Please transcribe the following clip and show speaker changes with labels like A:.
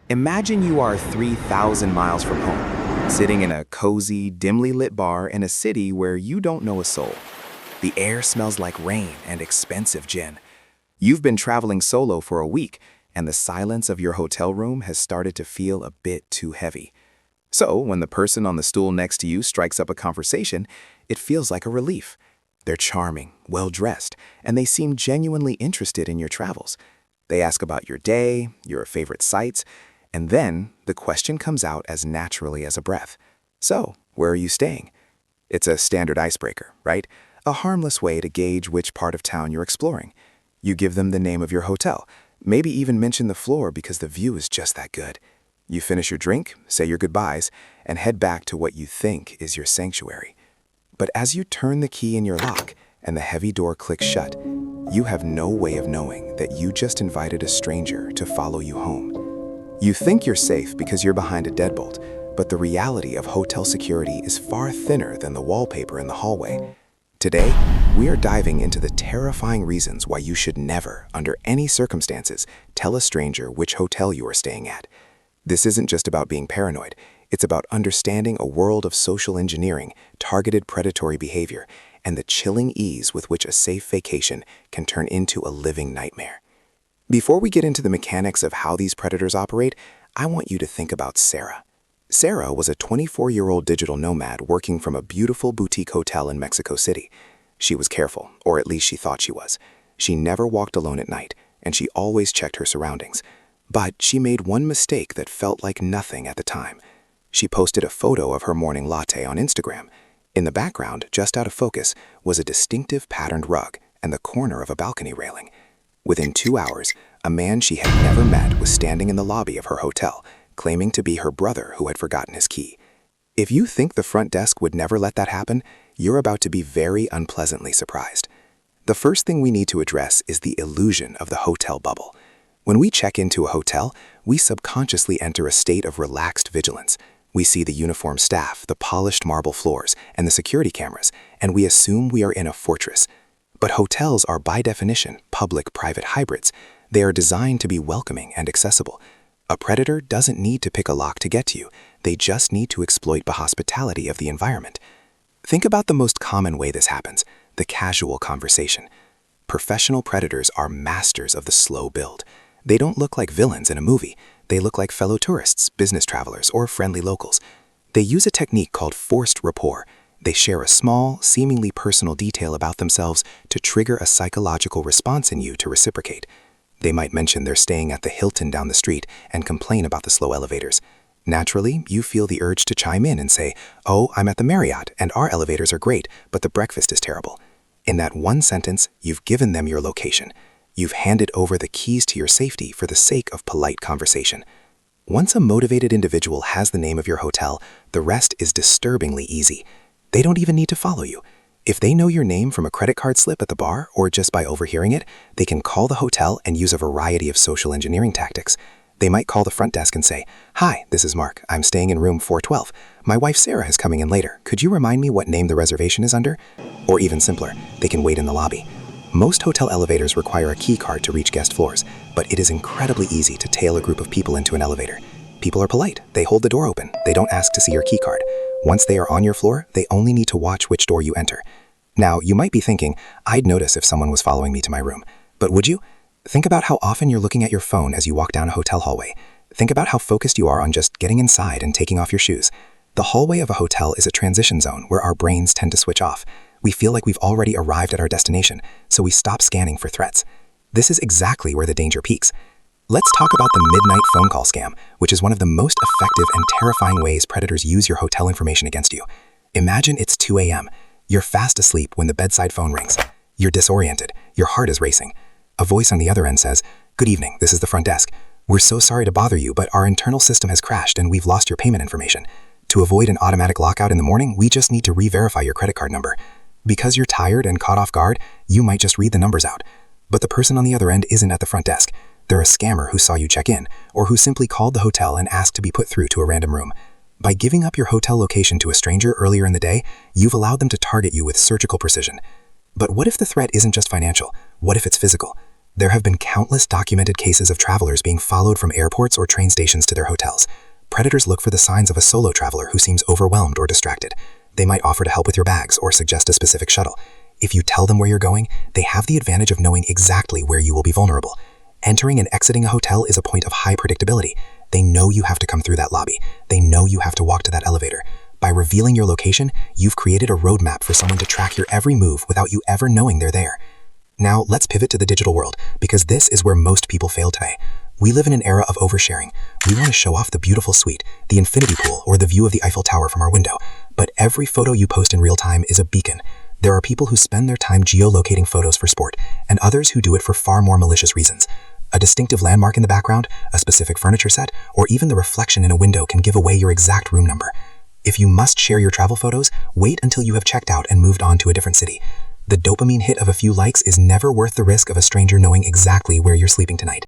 A: Imagine you are 3,000 miles from home, sitting in a cozy, dimly lit bar in a city where you don't know a soul. The air smells like rain and expensive gin. You've been traveling solo for a week, and the silence of your hotel room has started to feel a bit too heavy. So, when the person on the stool next to you strikes up a conversation, it feels like a relief. They're charming, well-dressed, and they seem genuinely interested in your travels. They ask about your day, your favorite sights, and then the question comes out as naturally as a breath. So, where are you staying? It's a standard icebreaker, right? A harmless way to gauge which part of town you're exploring. You give them the name of your hotel, maybe even mention the floor because the view is just that good. You finish your drink, say your goodbyes, and head back to what you think is your sanctuary. But as you turn the key in your lock and the heavy door clicks shut, you have no way of knowing that you just invited a stranger to follow you home. You think you're safe because you're behind a deadbolt, but the reality of hotel security is far thinner than the wallpaper in the hallway. Today, we are diving into the terrifying reasons why you should never, under any circumstances, tell a stranger which hotel you are staying at. This isn't just about being paranoid. It's about understanding a world of social engineering, targeted predatory behavior, and the chilling ease with which a safe vacation can turn into a living nightmare. Before we get into the mechanics of how these predators operate, I want you to think about Sarah. Sarah was a 24-year-old digital nomad working from a beautiful boutique hotel in Mexico City. She was careful, or at least she thought she was. She never walked alone at night, and she always checked her surroundings. But she made one mistake that felt like nothing at the time. She posted a photo of her morning latte on Instagram. In the background, just out of focus, was a distinctive patterned rug and the corner of a balcony railing. Within 2 hours, a man she had never met was standing in the lobby of her hotel, claiming to be her brother who had forgotten his key. If you think the front desk would never let that happen, you're about to be very unpleasantly surprised. The first thing we need to address is the illusion of the hotel bubble. When we check into a hotel, we subconsciously enter a state of relaxed vigilance. We see the uniformed staff, the polished marble floors, and the security cameras, and we assume we are in a fortress. But hotels are by definition public-private hybrids. They are designed to be welcoming and accessible. A predator doesn't need to pick a lock to get to you. They just need to exploit the hospitality of the environment. Think about the most common way this happens, the casual conversation. Professional predators are masters of the slow build. They don't look like villains in a movie. They look like fellow tourists, business travelers, or friendly locals. They use a technique called forced rapport. They share a small, seemingly personal detail about themselves to trigger a psychological response in you to reciprocate. They might mention they're staying at the Hilton down the street and complain about the slow elevators. Naturally, you feel the urge to chime in and say, "Oh, I'm at the Marriott, and our elevators are great, but the breakfast is terrible." In that one sentence, you've given them your location. You've handed over the keys to your safety for the sake of polite conversation. Once a motivated individual has the name of your hotel, the rest is disturbingly easy. They don't even need to follow you. If they know your name from a credit card slip at the bar or just by overhearing it, they can call the hotel and use a variety of social engineering tactics. They might call the front desk and say, "Hi, this is Mark. I'm staying in room 412. My wife Sarah is coming in later. Could you remind me what name the reservation is under?" Or even simpler, they can wait in the lobby. Most hotel elevators require a key card to reach guest floors, but it is incredibly easy to tail a group of people into an elevator. People are polite. They hold the door open. They don't ask to see your key card. Once they are on your floor, they only need to watch which door you enter. Now, you might be thinking, I'd notice if someone was following me to my room. But would you? Think about how often you're looking at your phone as you walk down a hotel hallway. Think about how focused you are on just getting inside and taking off your shoes. The hallway of a hotel is a transition zone where our brains tend to switch off. We feel like we've already arrived at our destination, so we stop scanning for threats. This is exactly where the danger peaks. Let's talk about the midnight phone call scam, which is one of the most effective and terrifying ways predators use your hotel information against you. Imagine it's 2 a.m. You're fast asleep when the bedside phone rings. You're disoriented. Your heart is racing. A voice on the other end says, "Good evening, this is the front desk. We're so sorry to bother you, but our internal system has crashed and we've lost your payment information. To avoid an automatic lockout in the morning, we just need to re-verify your credit card number." Because you're tired and caught off guard, you might just read the numbers out. But the person on the other end isn't at the front desk. They're a scammer who saw you check in, or who simply called the hotel and asked to be put through to a random room. By giving up your hotel location to a stranger earlier in the day, you've allowed them to target you with surgical precision. But what if the threat isn't just financial? What if it's physical?
B: There have been countless documented cases of travelers being followed from airports or train stations to their hotels. Predators look for the signs of a solo traveler who seems overwhelmed or distracted. They might offer to help with your bags or suggest a specific shuttle. If you tell them where you're going, they have the advantage of knowing exactly where you will be vulnerable. Entering and exiting a hotel is a point of high predictability. They know you have to come through that lobby. They know you have to walk to that elevator. By revealing your location, you've created a roadmap for someone to track your every move without you ever knowing they're there. Now, let's pivot to the digital world, because this is where most people fail today. We live in an era of oversharing. We want to show off the beautiful suite, the infinity pool, or the view of the Eiffel Tower from our window. But every photo you post in real time is a beacon. There are people who spend their time geolocating photos for sport, and others who do it for far more malicious reasons. A distinctive landmark in the background, a specific furniture set, or even the reflection in a window can give away your exact room number. If you must share your travel photos, wait until you have checked out and moved on to a different city. The dopamine hit of a few likes is never worth the risk of a stranger knowing exactly where you're sleeping tonight.